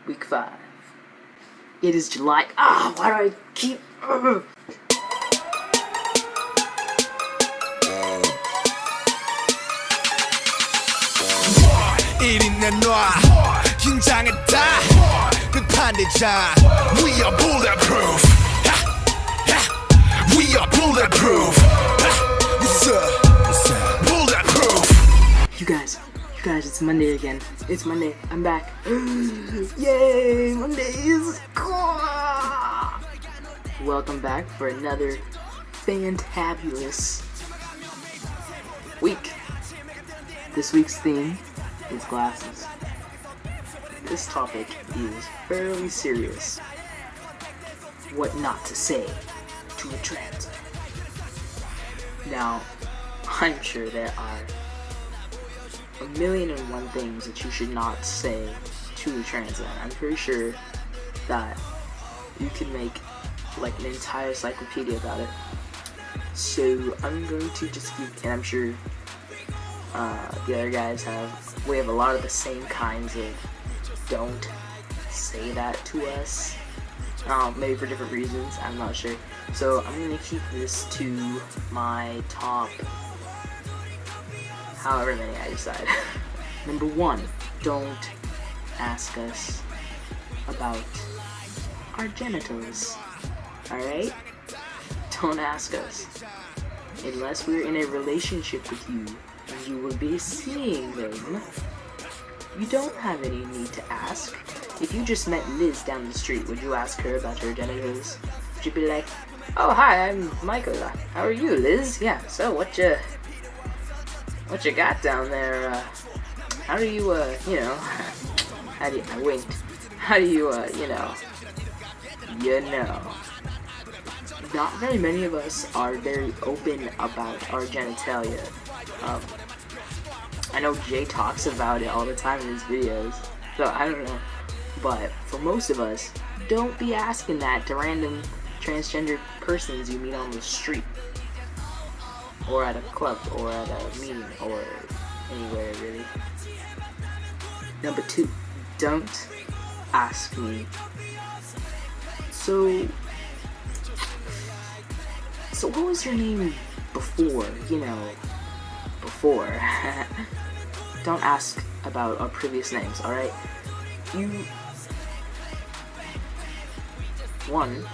Week 5. It is July. Why do I keep... We are bulletproof. We are bulletproof. What's up? Bulletproof. You guys, it's Monday again. It's Monday. I'm back. Yay! Mondays. Welcome back for another fantabulous week. This week's theme is glasses. This topic is fairly serious. What not to say to a trans man. Now, I'm sure there are a million and one things that you should not say to a trans man. I'm pretty sure that you can make like an entire encyclopedia about it. So I'm going to just give, and I'm sure the other guys we have a lot of the same kinds of don't say that to us, maybe for different reasons, I'm not sure. So I'm going to keep this to my top however many I decide. Number 1, don't ask us about our genitals, alright? Don't ask us. Unless we're in a relationship with you and you will be seeing them, you don't have any need to ask. If you just met Liz down the street, would you ask her about her genitals? Would you be like, oh hi, I'm Michael. How are you, Liz? Yeah, so what you got down there? How do you, how do you, I winked. How do you, not very many of us are very open about our genitalia. I know Jay talks about it all the time in his videos, so I don't know. But for most of us, don't be asking that to random transgender persons you meet on the street, or at a club, or at a meeting, or anywhere really. Number 2, don't ask me. So what was your name before? Before. Don't ask about our previous names, alright?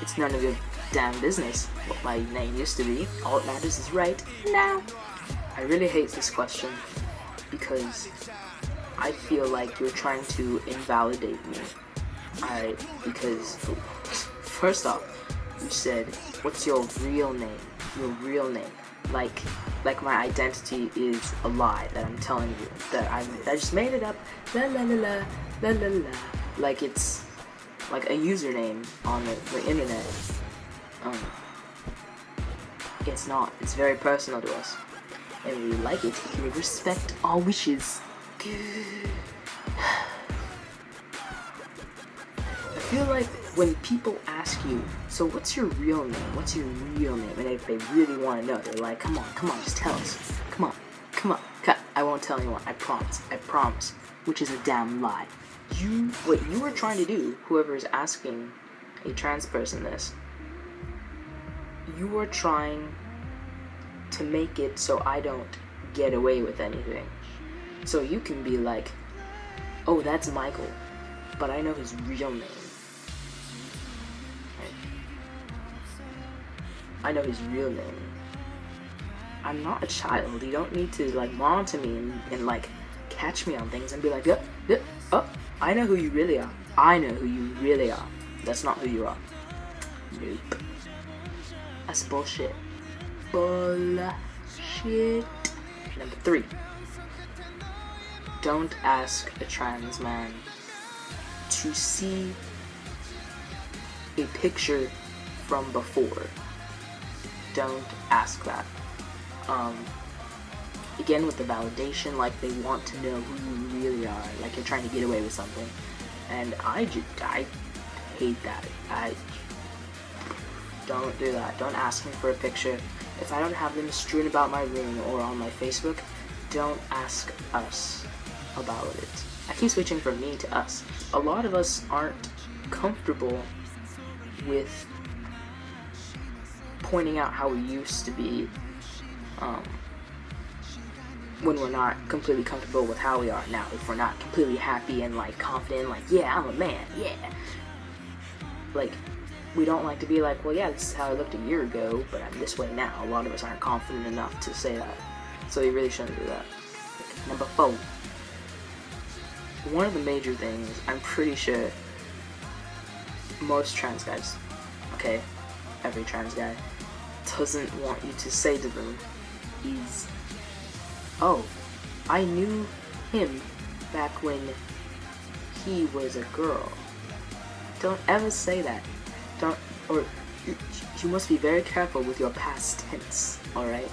It's none of your damn business what my name used to be. All that matters is right now. I really hate this question because I feel like you're trying to invalidate me. Alright, because first off, you said, what's your real name? Your real name. Like my identity is a lie that I'm telling you. That I just made it up. La la la la la la la. Like it's like a username on the internet. It's not. It's very personal to us. And we like it. We respect our wishes. I feel like when people ask you, so what's your real name? What's your real name? And if they really want to know, they're like, come on, just tell us. Come on. I won't tell anyone. I promise. Which is a damn lie. What you were trying to do, whoever is asking a trans person this, you were trying to make it so I don't get away with anything. So you can be like, oh, that's Michael, but I know his real name. I know his real name. I'm not a child. You don't need to monitor me and catch me on things and be like, oh, I know who you really are. I know who you really are. That's not who you are. Nope. That's bullshit. Bullshit. Number 3. Don't ask a trans man to see a picture from before. Don't ask that. Again, with the validation, they want to know who you really are, like you're trying to get away with something, and I hate that. I don't do that. Don't ask me for a picture. If I don't have them strewn about my room or on my Facebook, don't ask us about it. I keep switching from me to us. A lot of us aren't comfortable with pointing out how we used to be when we're not completely comfortable with how we are now. If we're not completely happy and like confident, like, yeah, I'm a man, yeah. Like, we don't like to be like, well, yeah, this is how I looked a year ago, but I'm this way now. A lot of us aren't confident enough to say that. So you really shouldn't do that. Okay, number 4. One of the major things, I'm pretty sure most trans guys, okay, every trans guy, doesn't want you to say to them is, oh, I knew him back when he was a girl. Don't ever say that. You must be very careful with your past tense, alright?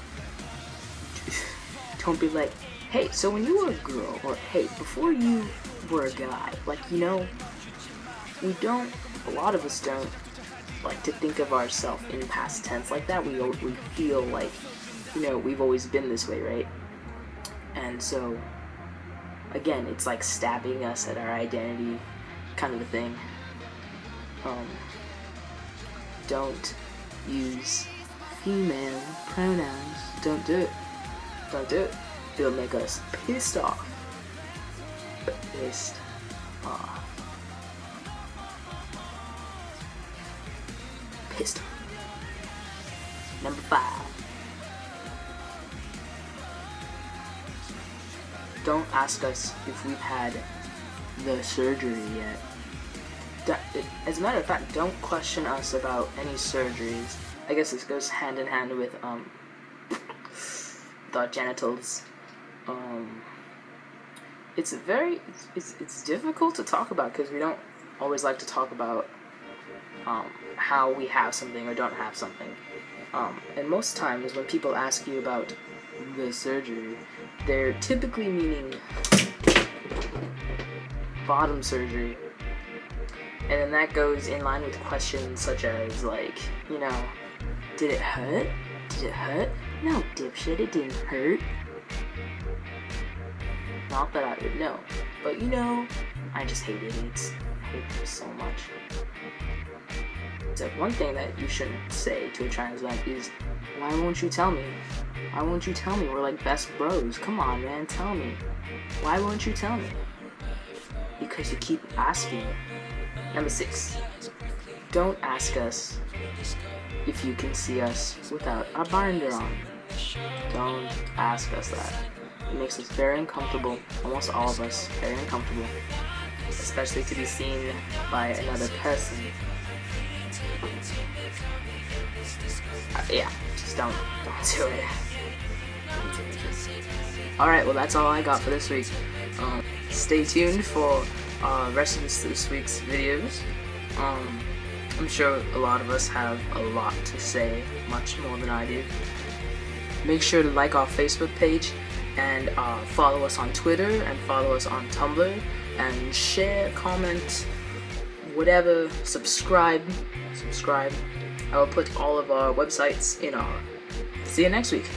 Don't be like, hey, so when you were a girl, or hey, before you were a guy, like, you know, a lot of us don't like to think of ourselves in past tense like that. We feel like, you know, we've always been this way, right? And so, again, it's like stabbing us at our identity kind of a thing. Don't use female pronouns. Don't do it. Don't do it. It'll make us pissed off. Pissed off. Pissed off. Number 5. Don't ask us if we've had the surgery yet. As a matter of fact, don't question us about any surgeries. I guess this goes hand in hand with the genitals. It's difficult to talk about because we don't always like to talk about how we have something or don't have something. And most times when people ask you about the surgery, they're typically meaning bottom surgery. And then that goes in line with questions such as, like, you know, did it hurt? Did it hurt? No, dipshit, it didn't hurt. Not that I would know. But, you know, I just hate idiots. I hate them so much. So one thing that you shouldn't say to a trans man is, why won't you tell me? Why won't you tell me? We're like best bros. Come on, man, tell me. Why won't you tell me? Because you keep asking. Number 6. Don't ask us if you can see us without our binder on. Don't ask us that. It makes us very uncomfortable, almost all of us, very uncomfortable. Especially to be seen by another person. Yeah, just don't do it. Alright, well that's all I got for this week. Stay tuned for rest of this week's videos. I'm sure a lot of us have a lot to say, much more than I do. Make sure to like our Facebook page and follow us on Twitter and follow us on Tumblr and share, comment, whatever, subscribe. I will put all of our websites in our. See you next week.